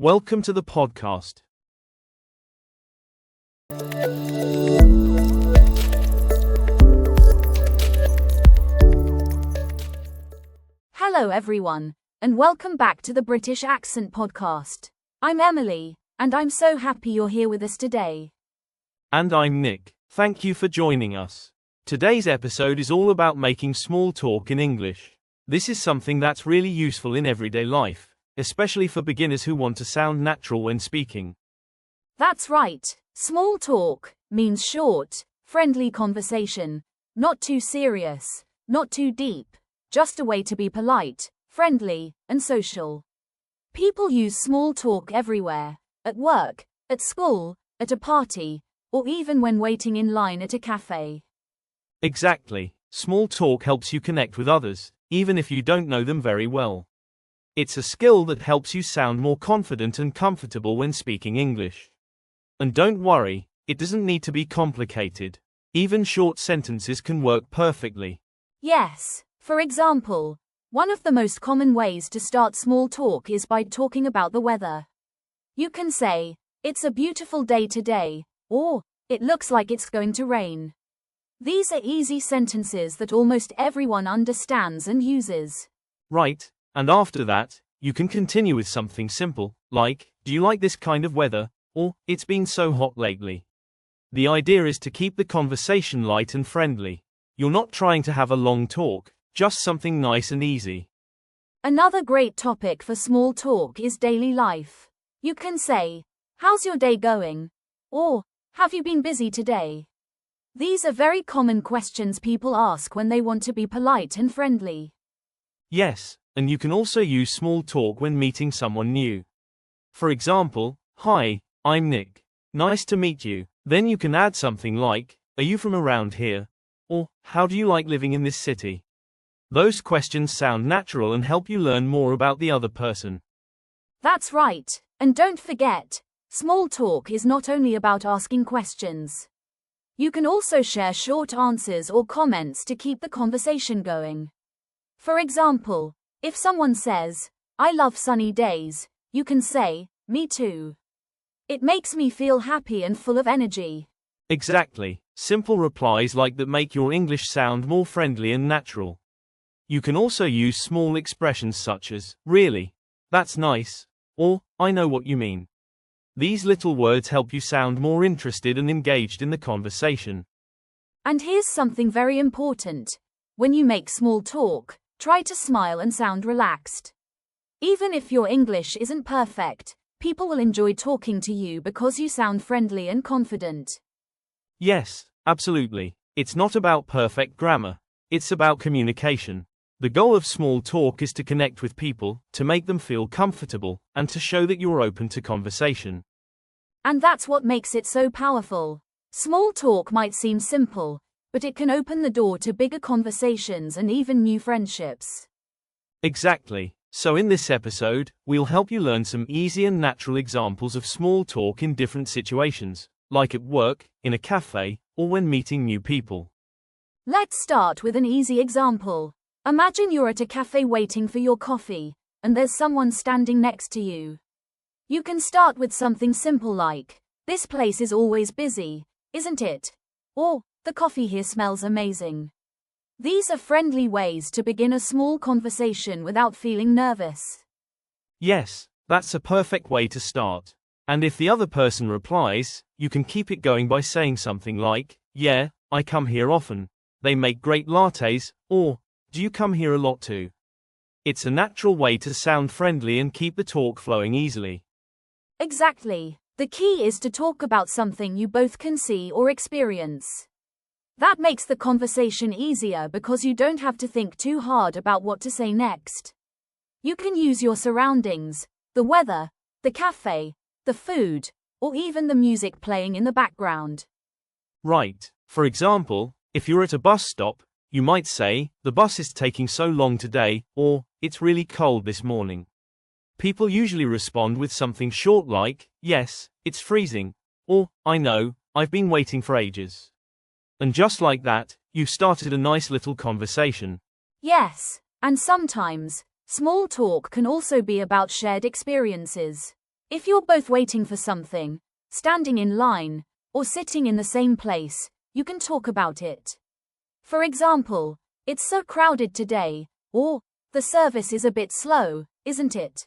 Welcome to the podcast. Hello everyone, and welcome back to the British Accent Podcast. I'm Emily, and I'm so happy you're here with us today. And I'm Nick. Thank you for joining us. Today's episode is all about making small talk in English. This is something that's really useful in everyday life, especially for beginners who want to sound natural when speaking. That's right. Small talk means short, friendly conversation. Not too serious, not too deep. Just a way to be polite, friendly, and social. People use small talk everywhere. At work, at school, at a party, or even when waiting in line at a cafe. Exactly. Small talk helps you connect with others, even if you don't know them very well. It's a skill that helps you sound more confident and comfortable when speaking English. And don't worry, it doesn't need to be complicated. Even short sentences can work perfectly. Yes, for example, one of the most common ways to start small talk is by talking about the weather. You can say, "It's a beautiful day today," or, "It looks like it's going to rain." These are easy sentences that almost everyone understands and uses. Right, and after that, you can continue with something simple, like, "Do you like this kind of weather?" or, "It's been so hot lately." The idea is to keep the conversation light and friendly. You're not trying to have a long talk, just something nice and easy. Another great topic for small talk is daily life. You can say, "How's your day going?" or, "Have you been busy today?" These are very common questions people ask when they want to be polite and friendly. Yes, and you can also use small talk when meeting someone new. For example, "Hi, I'm Nick. Nice to meet you." Then you can add something like, "Are you from around here?" or, "How do you like living in this city?" Those questions sound natural and help you learn more about the other person. That's right, and don't forget, small talk is not only about asking questions. You can also share short answers or comments to keep the conversation going. For example, if someone says, "I love sunny days," you can say, "Me too. It makes me feel happy and full of energy." Exactly. Simple replies like that make your English sound more friendly and natural. You can also use small expressions such as, "Really? That's nice," or, "I know what you mean." These little words help you sound more interested and engaged in the conversation. And here's something very important. When you make small talk, try to smile and sound relaxed. Even if your English isn't perfect, people will enjoy talking to you because you sound friendly and confident. Yes, absolutely. It's not about perfect grammar. It's about communication. The goal of small talk is to connect with people, to make them feel comfortable, and to show that you're open to conversation. And that's what makes it so powerful. Small talk might seem simple, but it can open the door to bigger conversations and even new friendships. Exactly. So in this episode, we'll help you learn some easy and natural examples of small talk in different situations, like at work, in a cafe, or when meeting new people. Let's start with an easy example. Imagine you're at a cafe waiting for your coffee, and there's someone standing next to you. You can start with something simple like, "This place is always busy, isn't it?" Or, "The coffee here smells amazing." These are friendly ways to begin a small conversation without feeling nervous. Yes, that's a perfect way to start. And if the other person replies, you can keep it going by saying something like, "Yeah, I come here often. They make great lattes," or, "Do you come here a lot too?" It's a natural way to sound friendly and keep the talk flowing easily. Exactly. The key is to talk about something you both can see or experience. That makes the conversation easier because you don't have to think too hard about what to say next. You can use your surroundings, the weather, the cafe, the food, or even the music playing in the background. Right. For example, if you're at a bus stop, you might say, "The bus is taking so long today," or, "It's really cold this morning." People usually respond with something short like, "Yes, it's freezing," or, "I know, I've been waiting for ages." And just like that, you've started a nice little conversation. Yes, and sometimes, small talk can also be about shared experiences. If you're both waiting for something, standing in line, or sitting in the same place, you can talk about it. For example, it's so crowded today, or the service is a bit slow, isn't it?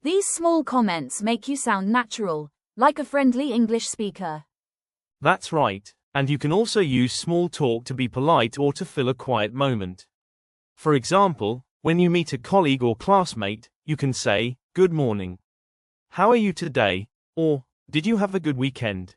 These small comments make you sound natural, like a friendly English speaker. That's right, and you can also use small talk to be polite or to fill a quiet moment. For example, when you meet a colleague or classmate, you can say, "Good morning. How are you today?" Or, "Did you have a good weekend?"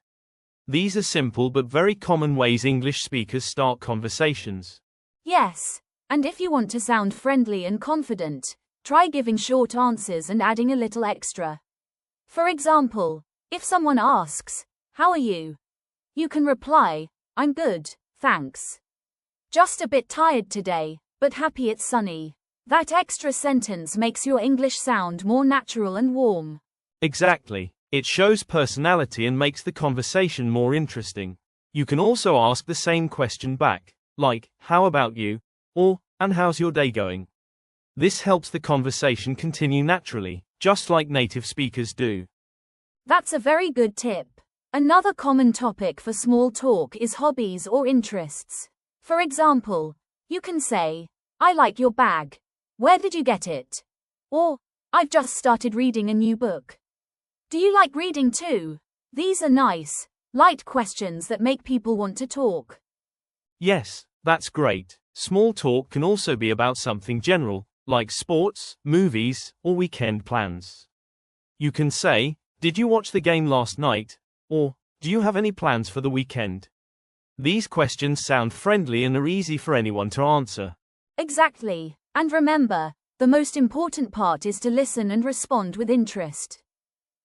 These are simple but very common ways English speakers start conversations. Yes, and if you want to sound friendly and confident, try giving short answers and adding a little extra. For example, if someone asks, "How are you?" you can reply, "I'm good, thanks. Just a bit tired today, but happy it's sunny." That extra sentence makes your English sound more natural and warm. Exactly. It shows personality and makes the conversation more interesting. You can also ask the same question back, like, "How about you?" or, "And how's your day going?" This helps the conversation continue naturally, just like native speakers do. That's a very good tip. Another common topic for small talk is hobbies or interests. For example, you can say, "I like your bag. Where did you get it?" Or, "I've just started reading a new book. Do you like reading too?" These are nice, light questions that make people want to talk. Yes, that's great. Small talk can also be about something general, like sports, movies, or weekend plans. You can say, "Did you watch the game last night?" Or, "Do you have any plans for the weekend?" These questions sound friendly and are easy for anyone to answer. Exactly. And remember, the most important part is to listen and respond with interest.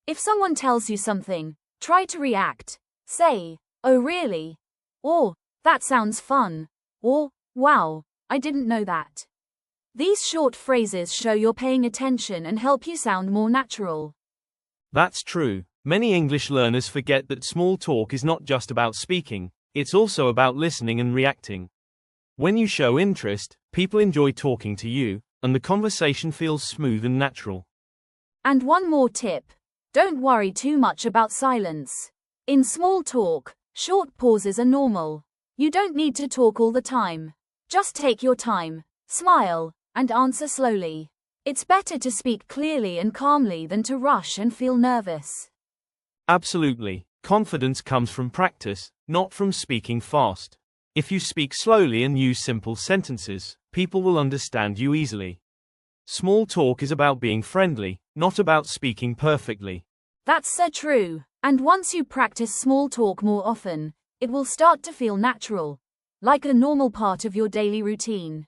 If someone tells you something, try to react. Say, "Oh really?" Or, "That sounds fun." Or, "Wow, I didn't know that." These short phrases show you're paying attention and help you sound more natural. That's true. Many English learners forget that small talk is not just about speaking, it's also about listening and reacting. When you show interest, people enjoy talking to you, and the conversation feels smooth and natural. And one more tip. Don't worry too much about silence. In small talk, short pauses are normal. You don't need to talk all the time. Just take your time, smile, and answer slowly. It's better to speak clearly and calmly than to rush and feel nervous. Absolutely. Confidence comes from practice, not from speaking fast. If you speak slowly and use simple sentences, people will understand you easily. Small talk is about being friendly, not about speaking perfectly. That's so true. And once you practice small talk more often, it will start to feel natural, like a normal part of your daily routine.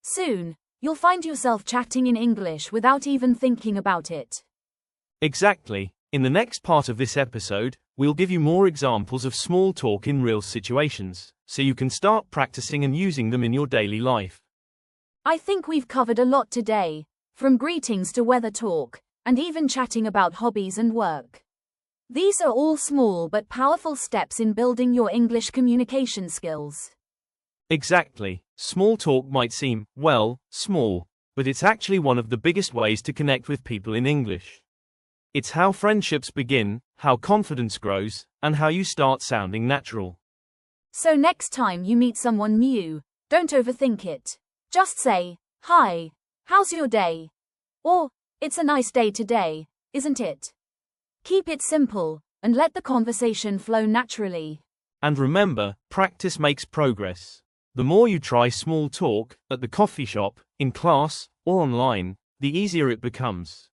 Soon, you'll find yourself chatting in English without even thinking about it. Exactly. In the next part of this episode, we'll give you more examples of small talk in real situations, so you can start practicing and using them in your daily life. I think we've covered a lot today, from greetings to weather talk, and even chatting about hobbies and work. These are all small but powerful steps in building your English communication skills. Exactly. Small talk might seem, well, small, but it's actually one of the biggest ways to connect with people in English. It's how friendships begin, how confidence grows, and how you start sounding natural. So next time you meet someone new, don't overthink it. Just say, "Hi, how's your day?" Or, "It's a nice day today, isn't it?" Keep it simple, and let the conversation flow naturally. And remember, practice makes progress. The more you try small talk, at the coffee shop, in class, or online, the easier it becomes.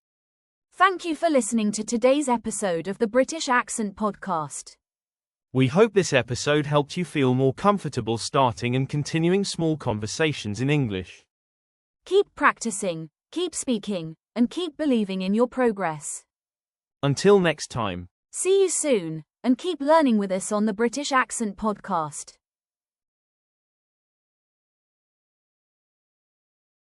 Thank you for listening to today's episode of the British Accent Podcast. We hope this episode helped you feel more comfortable starting and continuing small conversations in English. Keep practicing, keep speaking, and keep believing in your progress. Until next time. See you soon, and keep learning with us on the British Accent Podcast.